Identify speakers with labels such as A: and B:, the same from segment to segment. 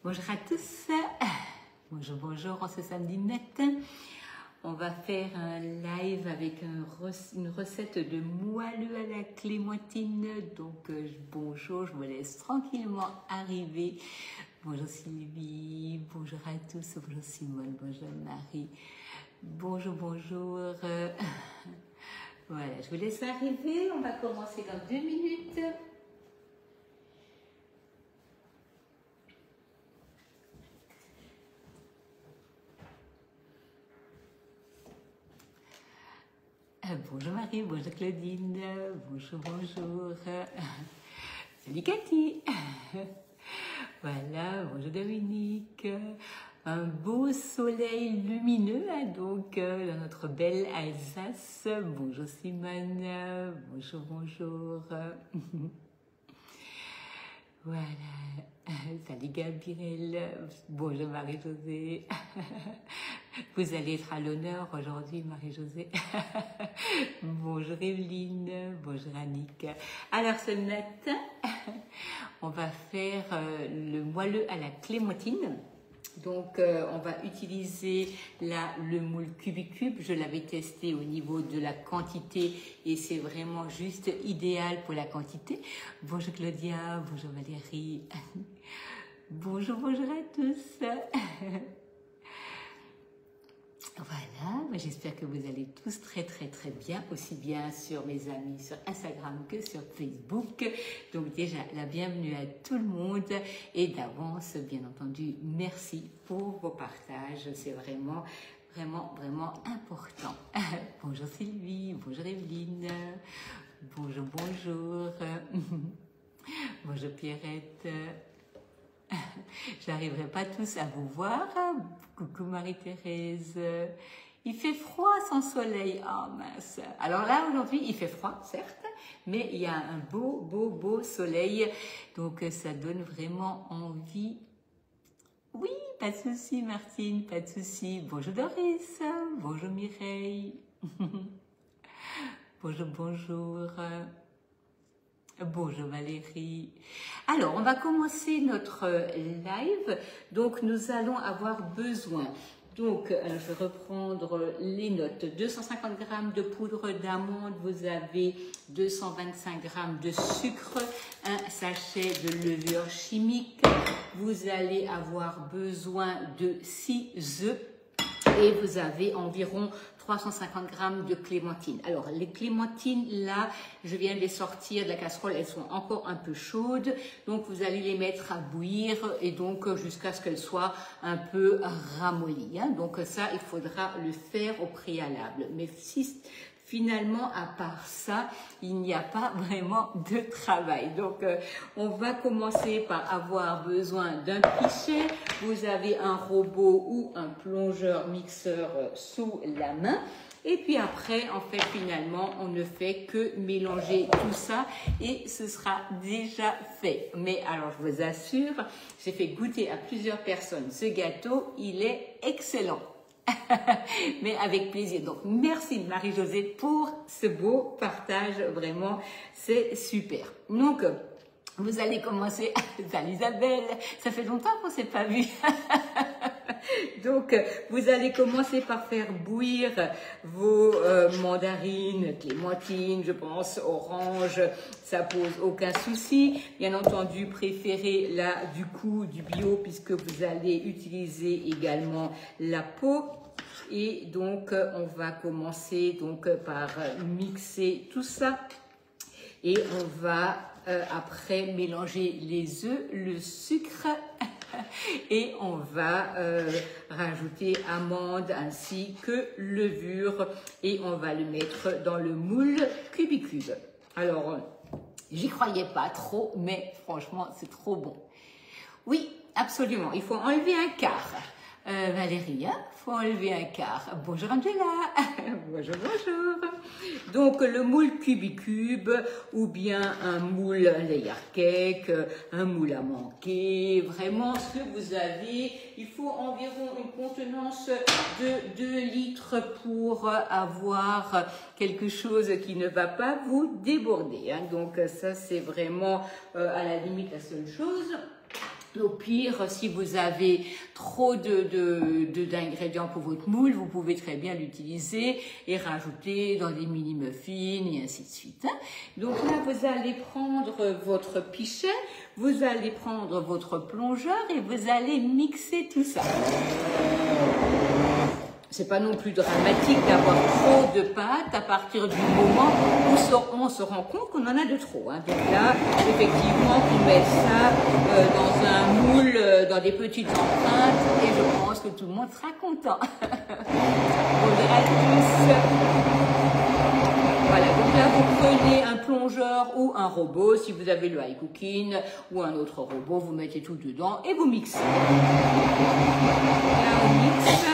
A: Bonjour à tous, bonjour, bonjour, en ce samedi matin, on va faire un live avec une recette de moelleux à la clémentine. Donc bonjour, je me laisse tranquillement arriver. Bonjour Sylvie, bonjour à tous, bonjour Simone, bonjour Marie, bonjour, bonjour. Voilà, je vous laisse arriver, on va commencer dans 2 minutes. Bonjour Marie, bonjour Claudine, bonjour, bonjour. Salut Cathy. Voilà, bonjour Dominique. Un beau soleil lumineux, donc dans notre belle Alsace. Bonjour Simone, bonjour, bonjour. Voilà, salut Gabrielle, bonjour Marie-Josée. Vous allez être à l'honneur aujourd'hui, Marie-Josée. Bonjour Evelyne, bonjour Annick. Alors ce matin, on va faire le moelleux à la clémentine. Donc on va utiliser le moule Cubicube. Je l'avais testé au niveau de la quantité et c'est vraiment juste idéal pour la quantité. Bonjour Claudia, bonjour Valérie. Bonjour, bonjour à tous. Voilà, j'espère que vous allez tous très très très bien, aussi bien sur mes amis sur Instagram que sur Facebook. Donc déjà la bienvenue à tout le monde et d'avance bien entendu merci pour vos partages, c'est vraiment vraiment important. Bonjour Sylvie, bonjour Evelyne, bonjour bonjour, bonjour Pierrette. J'arriverai pas tous à vous voir. Coucou Marie-Thérèse. Il fait froid sans soleil. Oh mince. Alors là, aujourd'hui, il fait froid, certes, mais il y a un beau soleil. Donc, ça donne vraiment envie. Oui, pas de souci, Martine, pas de souci. Bonjour Doris. Bonjour Mireille. Bonjour, bonjour. Bonjour Valérie. Alors, on va commencer notre live. Donc, nous allons avoir besoin. Donc, je vais reprendre les notes. 250 g de poudre d'amande. Vous avez 225 g de sucre, un sachet de levure chimique. Vous allez avoir besoin de 6 œufs. Et vous avez environ 350 g de clémentine. Alors, les clémentines, là, je viens de les sortir de la casserole, elles sont encore un peu chaudes. Donc, vous allez les mettre à bouillir et donc jusqu'à ce qu'elles soient un peu ramollies. Hein. Donc, ça, il faudra le faire au préalable. Mais si finalement, à part ça, il n'y a pas vraiment de travail. Donc, on va commencer par avoir besoin d'un pichet. Vous avez un robot ou un plongeur mixeur sous la main. Et puis après, en fait, finalement, on ne fait que mélanger tout ça et ce sera déjà fait. Mais alors, je vous assure, j'ai fait goûter à plusieurs personnes ce gâteau. Il est excellent. Mais avec plaisir. Donc, merci Marie-Josée pour ce beau partage. Vraiment, c'est super. Donc, vous allez commencer. Salut Isabelle, ça fait longtemps qu'on ne s'est pas vu. Donc, vous allez commencer par faire bouillir vos mandarines, clémentines, je pense, orange, ça pose aucun souci. Bien entendu, préférez là du coup du bio puisque vous allez utiliser également la peau. Et donc, on va commencer donc par mixer tout ça et on va après mélanger les œufs, le sucre. Et on va rajouter amandes ainsi que levure et on va le mettre dans le moule Cubicube. Alors, j'y croyais pas trop, mais franchement, c'est trop bon. Oui, absolument, il faut enlever un quart. Valérie, faut enlever un quart. Bonjour Angela. Bonjour, bonjour. Donc le moule Cubicube ou bien un moule layer cake, un moule à manquer, vraiment ce que vous avez. Il faut environ une contenance de 2 litres pour avoir quelque chose qui ne va pas vous déborder. Hein. Donc ça c'est vraiment à la limite la seule chose. Au pire, si vous avez trop d'ingrédients pour votre moule, vous pouvez très bien l'utiliser et rajouter dans des mini muffins et ainsi de suite. Donc là, vous allez prendre votre pichet, vous allez prendre votre plongeur et vous allez mixer tout ça. C'est pas non plus dramatique d'avoir trop de pâte à partir du moment où on se rend compte qu'on en a de trop. Hein. Donc là, effectivement, on met ça dans un moule, dans des petites empreintes, et je pense que tout le monde sera content. On verra tous. Voilà, donc là, vous prenez un plongeur ou un robot, si vous avez le iCooking ou un autre robot, vous mettez tout dedans et vous mixez. Là, on mixe.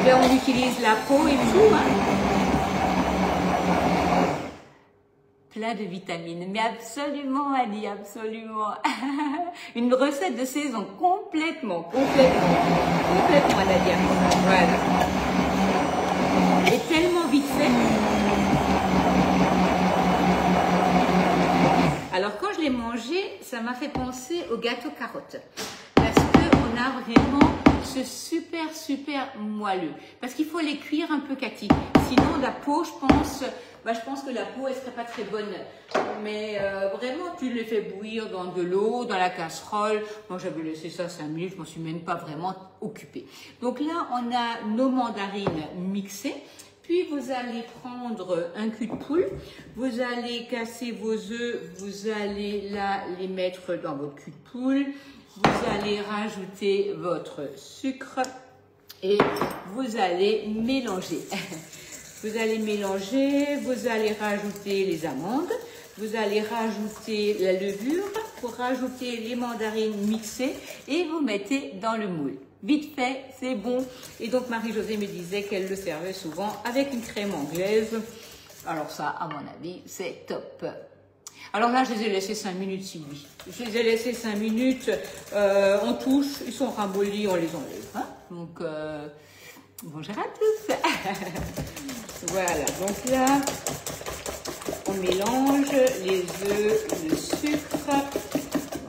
A: Là, on utilise la peau et tout, hein. Plein de vitamines, mais absolument, Annie, absolument. Une recette de saison, complètement, Nadia. Voilà. Et tellement vite fait. Alors, quand je l'ai mangé, ça m'a fait penser au gâteau carotte. Parce qu'on a vraiment ce super moelleux, parce qu'il faut les cuire un peu, Cathy. Sinon la peau, je pense que la peau elle serait pas très bonne, mais vraiment tu les fais bouillir dans de l'eau, dans la casserole. Moi j'avais laissé ça 5 minutes, je m'en suis même pas vraiment occupée. Donc là on a nos mandarines mixées. Puis vous allez prendre un cul de poule, vous allez casser vos œufs, vous allez là les mettre dans votre cul de poule. Vous allez rajouter votre sucre et vous allez mélanger. Vous allez mélanger, vous allez rajouter les amandes, vous allez rajouter la levure, pour rajouter les mandarines mixées et vous mettez dans le moule. Vite fait, c'est bon. Et donc Marie-Josée me disait qu'elle le servait souvent avec une crème anglaise. Alors ça, à mon avis, c'est top. Alors là, je les ai laissés 5 minutes, Sylvie. Je les ai laissés 5 minutes, on touche, ils sont ramollis, on les enlève. Hein. Donc, bonjour à tous. Voilà, donc là, on mélange les œufs, le sucre.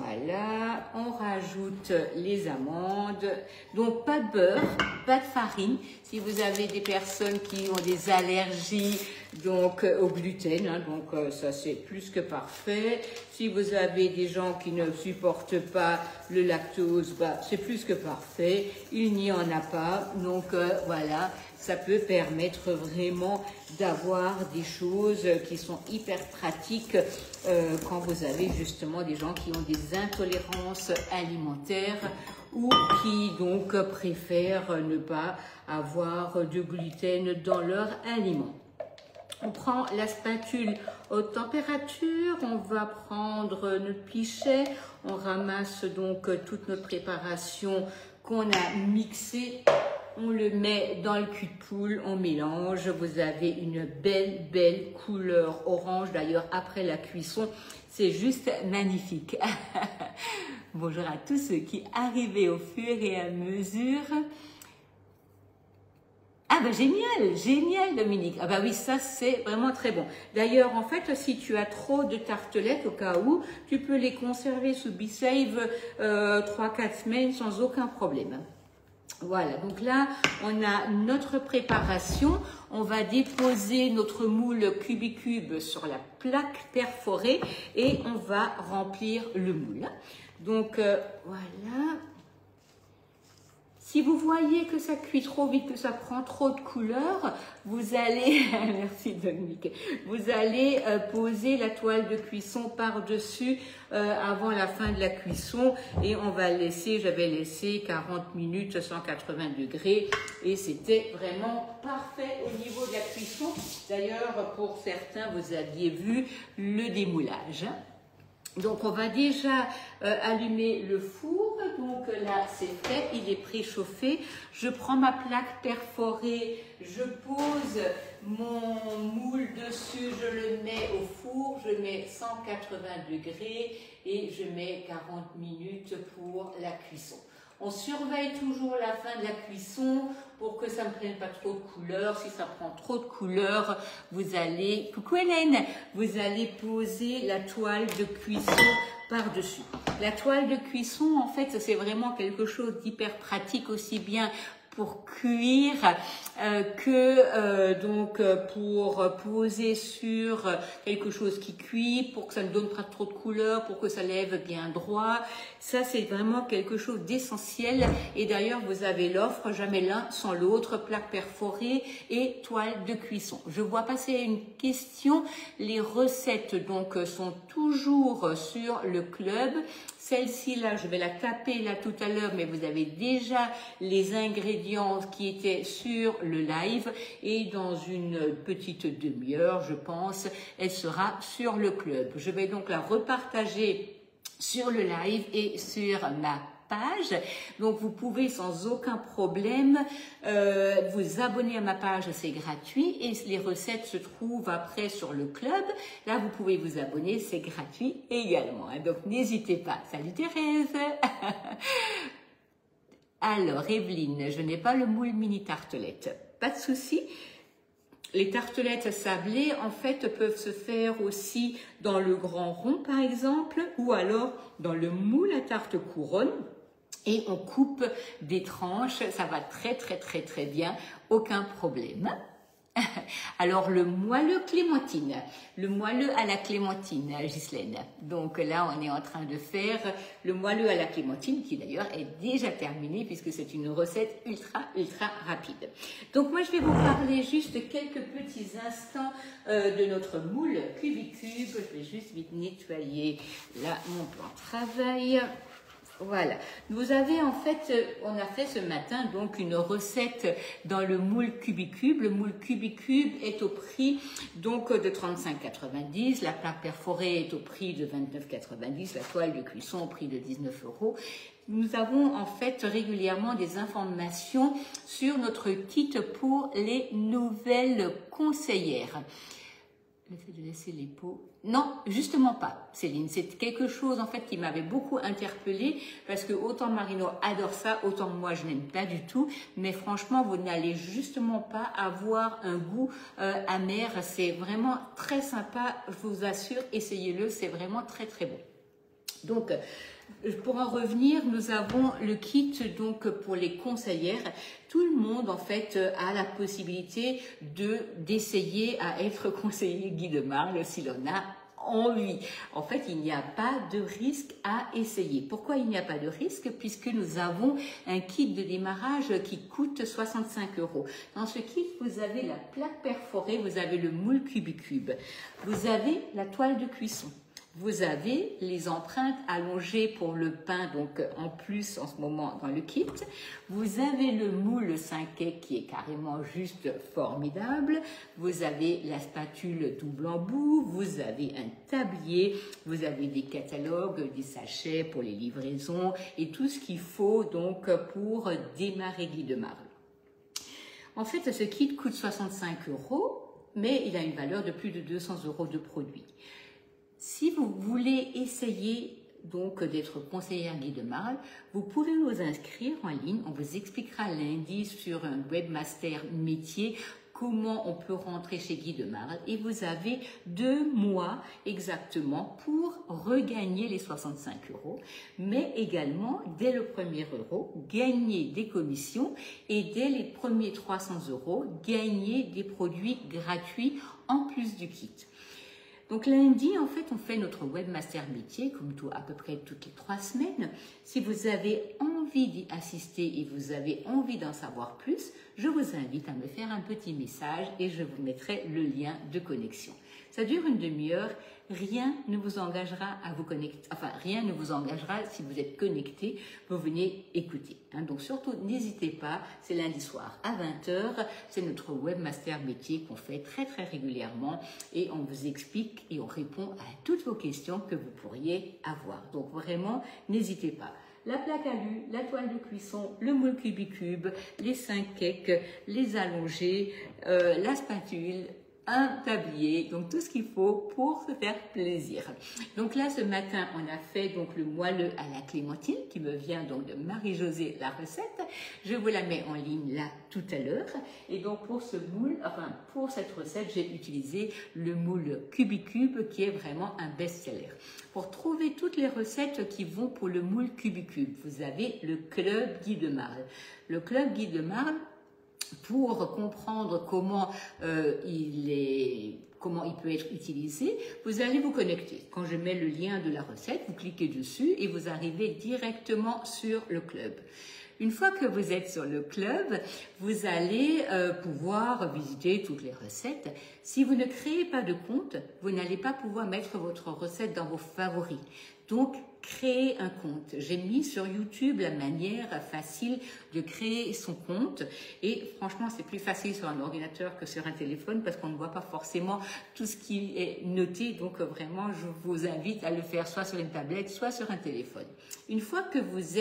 A: Voilà, on rajoute les amandes. Donc, pas de beurre, pas de farine. Si vous avez des personnes qui ont des allergies donc au gluten, hein, donc ça c'est plus que parfait. Si vous avez des gens qui ne supportent pas le lactose, bah, c'est plus que parfait. Il n'y en a pas, donc voilà, ça peut permettre vraiment d'avoir des choses qui sont hyper pratiques quand vous avez justement des gens qui ont des intolérances alimentaires ou qui donc préfèrent ne pas avoir de gluten dans leur aliment. On prend la spatule haute température, on va prendre notre pichet, on ramasse donc toute notre préparation qu'on a mixée, on le met dans le cul de poule, on mélange, vous avez une belle couleur orange, d'ailleurs après la cuisson, c'est juste magnifique. Bonjour à tous ceux qui arrivent au fur et à mesure. Ah ben génial Dominique. Ah ben oui, ça c'est vraiment très bon. D'ailleurs, en fait, si tu as trop de tartelettes au cas où, tu peux les conserver sous BeSave 3-4 semaines sans aucun problème. Voilà, donc là, on a notre préparation. On va déposer notre moule Cubicube sur la plaque perforée et on va remplir le moule. Donc, voilà. Si vous voyez que ça cuit trop vite, que ça prend trop de couleur, vous allez, merci Dominique, vous allez poser la toile de cuisson par-dessus avant la fin de la cuisson et on va laisser, j'avais laissé 40 minutes 180 degrés et c'était vraiment parfait au niveau de la cuisson. D'ailleurs, pour certains, vous aviez vu le démoulage. Donc on va déjà allumer le four, donc là c'est fait, il est préchauffé. Je prends ma plaque perforée, je pose mon moule dessus, je le mets au four, je mets 180 degrés et je mets 40 minutes pour la cuisson. On surveille toujours la fin de la cuisson pour que ça ne prenne pas trop de couleur. Si ça prend trop de couleur, vous allez, coucou Hélène, vous allez poser la toile de cuisson par-dessus. La toile de cuisson, en fait, c'est vraiment quelque chose d'hyper pratique, aussi bien pour cuire pour poser sur quelque chose qui cuit, pour que ça ne donne pas trop de couleur, pour que ça lève bien droit. Ça, c'est vraiment quelque chose d'essentiel. Et d'ailleurs, vous avez l'offre, jamais l'un sans l'autre, plaque perforée et toile de cuisson. Je vois passer une question. Les recettes donc sont toujours sur le club. Celle-ci là, je vais la taper là tout à l'heure, mais vous avez déjà les ingrédients qui étaient sur le live et dans une petite demi-heure, je pense, elle sera sur le club. Je vais donc la repartager sur le live et sur ma page. Donc vous pouvez sans aucun problème vous abonner à ma page, c'est gratuit, et les recettes se trouvent après sur le club. Là vous pouvez vous abonner, c'est gratuit également, hein, donc n'hésitez pas. Salut Thérèse. Alors Evelyne, je n'ai pas le moule mini tartelette, pas de souci. Les tartelettes sablées, en fait, peuvent se faire aussi dans le grand rond, par exemple, ou alors dans le moule à tarte couronne. Et on coupe des tranches, ça va très bien, aucun problème. Alors le moelleux clémentine, le moelleux à la clémentine, Ghislaine. Donc là, on est en train de faire le moelleux à la clémentine, qui d'ailleurs est déjà terminé puisque c'est une recette ultra rapide. Donc moi, je vais vous parler juste quelques petits instants de notre moule Cubicube. Je vais juste vite nettoyer là mon plan de travail. Voilà, vous avez en fait, on a fait ce matin donc une recette dans le moule Cubicube. Le moule Cubicube est au prix donc de 35,90 €, la plaque perforée est au prix de 29,90 €, la toile de cuisson au prix de 19 €. Nous avons en fait régulièrement des informations sur notre kit pour les nouvelles conseillères. Le fait de laisser les pots... Non, justement pas, Céline. C'est quelque chose en fait qui m'avait beaucoup interpellée parce que autant Marino adore ça, autant moi je n'aime pas du tout. Mais franchement, vous n'allez justement pas avoir un goût amer. C'est vraiment très sympa, je vous assure. Essayez-le, c'est vraiment très bon. Donc, pour en revenir, nous avons le kit donc pour les conseillères. Tout le monde en fait a la possibilité d'essayer à être conseiller Guy de Marle si l'on a envie. En fait, il n'y a pas de risque à essayer. Pourquoi il n'y a pas de risque? Puisque nous avons un kit de démarrage qui coûte 65 €. Dans ce kit, vous avez la plaque perforée, vous avez le moule Cubicube, vous avez la toile de cuisson. Vous avez les empreintes allongées pour le pain, donc en plus en ce moment dans le kit. Vous avez le moule 5 quais qui est carrément juste formidable. Vous avez la spatule double embout. Vous avez un tablier. Vous avez des catalogues, des sachets pour les livraisons et tout ce qu'il faut donc pour démarrer Guy de Marle. En fait, ce kit coûte 65 €, mais il a une valeur de plus de 200 € de produit. Si vous voulez essayer donc d'être conseillère Guy de Marle, vous pouvez vous inscrire en ligne. On vous expliquera lundi sur un webmaster métier comment on peut rentrer chez Guy de Marle et vous avez 2 mois exactement pour regagner les 65 €, mais également dès le premier euro, gagner des commissions et dès les premiers 300 €, gagner des produits gratuits en plus du kit. Donc lundi, en fait, on fait notre webmaster métier, comme tout à peu près toutes les 3 semaines. Si vous avez envie d'y assister et vous avez envie d'en savoir plus, je vous invite à me faire un petit message et je vous mettrai le lien de connexion. Ça dure une demi-heure. Rien ne vous engagera à vous connecter, enfin rien ne vous engagera si vous êtes connecté, vous venez écouter. Hein. Donc surtout n'hésitez pas, c'est lundi soir à 20 h, c'est notre webmaster métier qu'on fait très régulièrement et on vous explique et on répond à toutes vos questions que vous pourriez avoir. Donc vraiment n'hésitez pas. La plaque alu, la toile de cuisson, le moule Cubicube, les 5 cakes, les allongés, la spatule, un tablier, donc tout ce qu'il faut pour se faire plaisir. Donc là, ce matin, on a fait donc le moelleux à la clémentine qui me vient donc de Marie-Josée, la recette. Je vous la mets en ligne là tout à l'heure. Et donc pour ce moule, enfin pour cette recette, j'ai utilisé le moule Cubicube qui est vraiment un best-seller. Pour trouver toutes les recettes qui vont pour le moule Cubicube, vous avez le Club Guy de Marle. Le Club Guy de Marle, pour comprendre comment comment il peut être utilisé, vous allez vous connecter. Quand je mets le lien de la recette, vous cliquez dessus et vous arrivez directement sur le club. Une fois que vous êtes sur le club, vous allez pouvoir visiter toutes les recettes. Si vous ne créez pas de compte, vous n'allez pas pouvoir mettre votre recette dans vos favoris. Donc, créez un compte. J'ai mis sur YouTube la manière facile de créer son compte et franchement, c'est plus facile sur un ordinateur que sur un téléphone parce qu'on ne voit pas forcément tout ce qui est noté. Donc, vraiment, je vous invite à le faire soit sur une tablette, soit sur un téléphone. Une fois que vous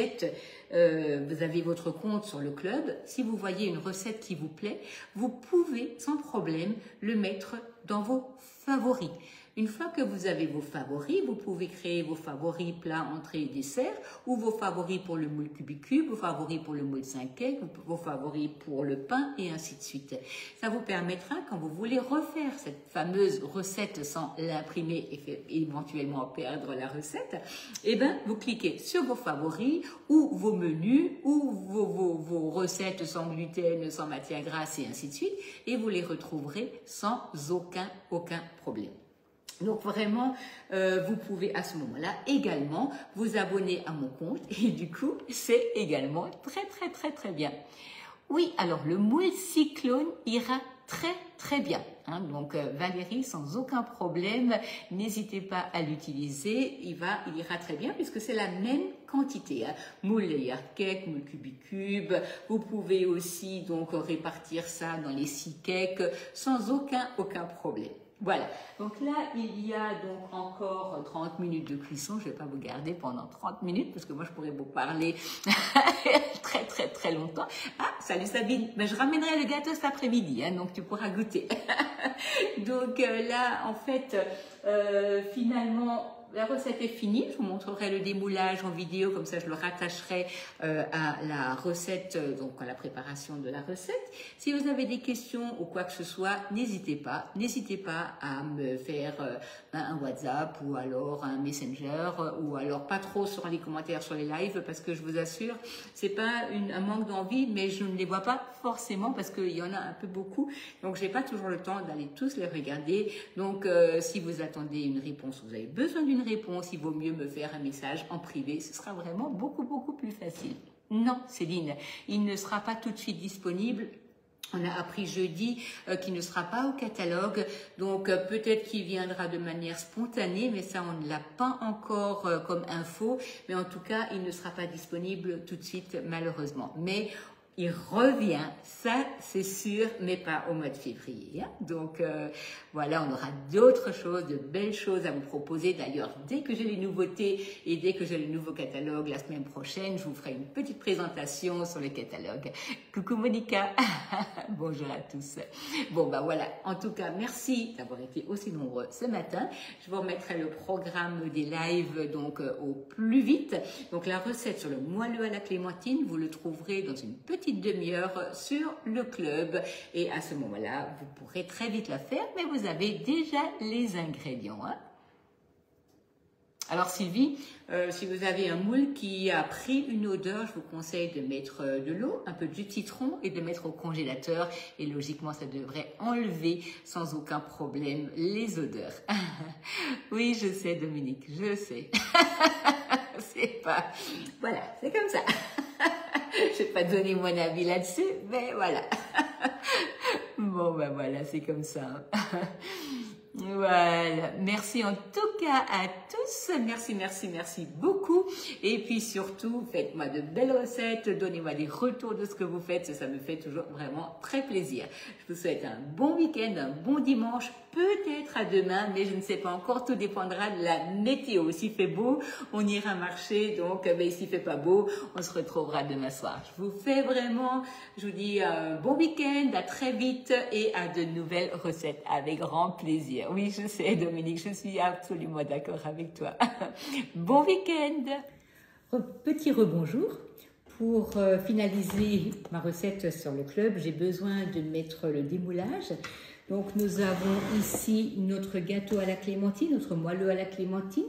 A: avez votre compte sur le club, si vous voyez une recette qui vous plaît, vous pouvez sans problème le mettre dans vos favoris. Une fois que vous avez vos favoris, vous pouvez créer vos favoris plats, entrées et desserts, ou vos favoris pour le moule Cubicube, vos favoris pour le moule 5 cake, vos favoris pour le pain, et ainsi de suite. Ça vous permettra, quand vous voulez refaire cette fameuse recette sans l'imprimer et éventuellement perdre la recette, eh ben, vous cliquez sur vos favoris, ou vos menus, ou vos recettes sans gluten, sans matière grasse, et ainsi de suite, et vous les retrouverez sans aucun problème. Donc vraiment, vous pouvez à ce moment-là également vous abonner à mon compte et du coup, c'est également très bien. Oui, alors le moule cyclone ira très bien. Hein, donc Valérie, sans aucun problème, n'hésitez pas à l'utiliser, il ira très bien puisque c'est la même quantité. Hein. Moule layer cake, moule Cubicube, vous pouvez aussi donc répartir ça dans les 6 cakes sans aucun problème. Voilà, donc là, il y a donc encore 30 minutes de cuisson. Je ne vais pas vous garder pendant 30 minutes parce que moi, je pourrais vous parler très longtemps. Ah, salut Sabine, ben, je ramènerai le gâteau cet après-midi, hein, donc tu pourras goûter. Donc là, en fait, finalement, la recette est finie. Je vous montrerai le démoulage en vidéo, comme ça je le rattacherai à la recette, donc à la préparation de la recette. Si vous avez des questions ou quoi que ce soit, n'hésitez pas à me faire un WhatsApp ou alors un Messenger ou alors pas trop sur les commentaires sur les lives parce que je vous assure, c'est pas un manque d'envie, mais je ne les vois pas forcément parce qu'il y en a un peu beaucoup, donc j'ai pas toujours le temps d'aller tous les regarder. Donc si vous attendez une réponse, vous avez besoin d'une réponse, il vaut mieux me faire un message en privé, ce sera vraiment beaucoup plus facile. Non, Céline, il ne sera pas tout de suite disponible. On a appris jeudi qu'il ne sera pas au catalogue, donc peut-être qu'il viendra de manière spontanée, mais ça on ne l'a pas encore comme info, mais en tout cas il ne sera pas disponible tout de suite malheureusement. Mais il revient, ça c'est sûr, mais pas au mois de février. Hein. Donc voilà, on aura d'autres choses, de belles choses à vous proposer. D'ailleurs, dès que j'ai les nouveautés et dès que j'ai le nouveau catalogue la semaine prochaine, je vous ferai une petite présentation sur le catalogue. Coucou Monica, bonjour à tous. Bon bah voilà, en tout cas, merci d'avoir été aussi nombreux ce matin. Je vous remettrai le programme des lives donc au plus vite. Donc la recette sur le moelleux à la clémentine, vous le trouverez dans une petite demi-heure sur le club et à ce moment-là, vous pourrez très vite la faire, mais vous avez déjà les ingrédients. Hein. Alors Sylvie, si vous avez un moule qui a pris une odeur, je vous conseille de mettre de l'eau, un peu de jus de citron et de mettre au congélateur et logiquement ça devrait enlever sans aucun problème les odeurs. Oui, je sais Dominique, je sais. C'est pas... Voilà, c'est comme ça. Je vais pas donner mon avis là-dessus, mais voilà. Bon, ben voilà, c'est comme ça. Voilà, merci en tout cas à tous, merci beaucoup et puis surtout faites-moi de belles recettes, donnez-moi des retours de ce que vous faites, ça me fait toujours vraiment très plaisir. Je vous souhaite un bon week-end, un bon dimanche, peut-être à demain, mais je ne sais pas encore, tout dépendra de la météo. S'il fait beau, on ira marcher, donc mais s'il fait pas beau, on se retrouvera demain soir. Je vous fais vraiment, je vous dis bon week-end, à très vite et à de nouvelles recettes avec grand plaisir. Oui, je sais Dominique, je suis absolument d'accord avec toi. Bon week-end. Petit rebonjour. pour finaliser ma recette sur le club, j'ai besoin de mettre le démoulage. Donc nous avons ici notre gâteau à la clémentine, notre moelleux à la clémentine.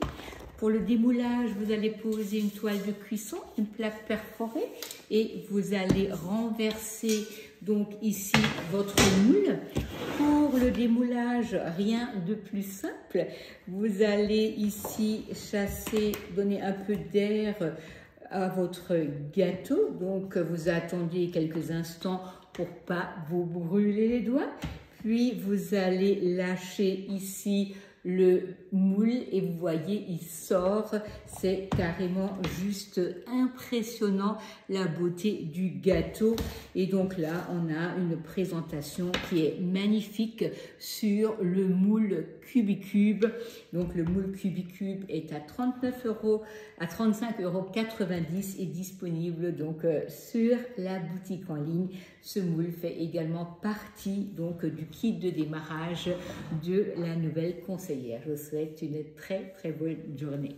A: Pour le démoulage, vous allez poser une toile de cuisson, une plaque perforée et vous allez renverser donc ici votre moule. Pour le démoulage, rien de plus simple. Vous allez ici chasser, donner un peu d'air à votre gâteau. Donc vous attendez quelques instants pour pas vous brûler les doigts. Puis vous allez lâcher ici le moule et vous voyez il sort, c'est carrément juste impressionnant la beauté du gâteau. Et donc là on a une présentation qui est magnifique sur le moule Cubicube. Donc le moule Cubicube est à 35,90 € et disponible donc sur la boutique en ligne. Ce moule fait également partie donc du kit de démarrage de la nouvelle conseillère. Je vous souhaite une très très bonne journée.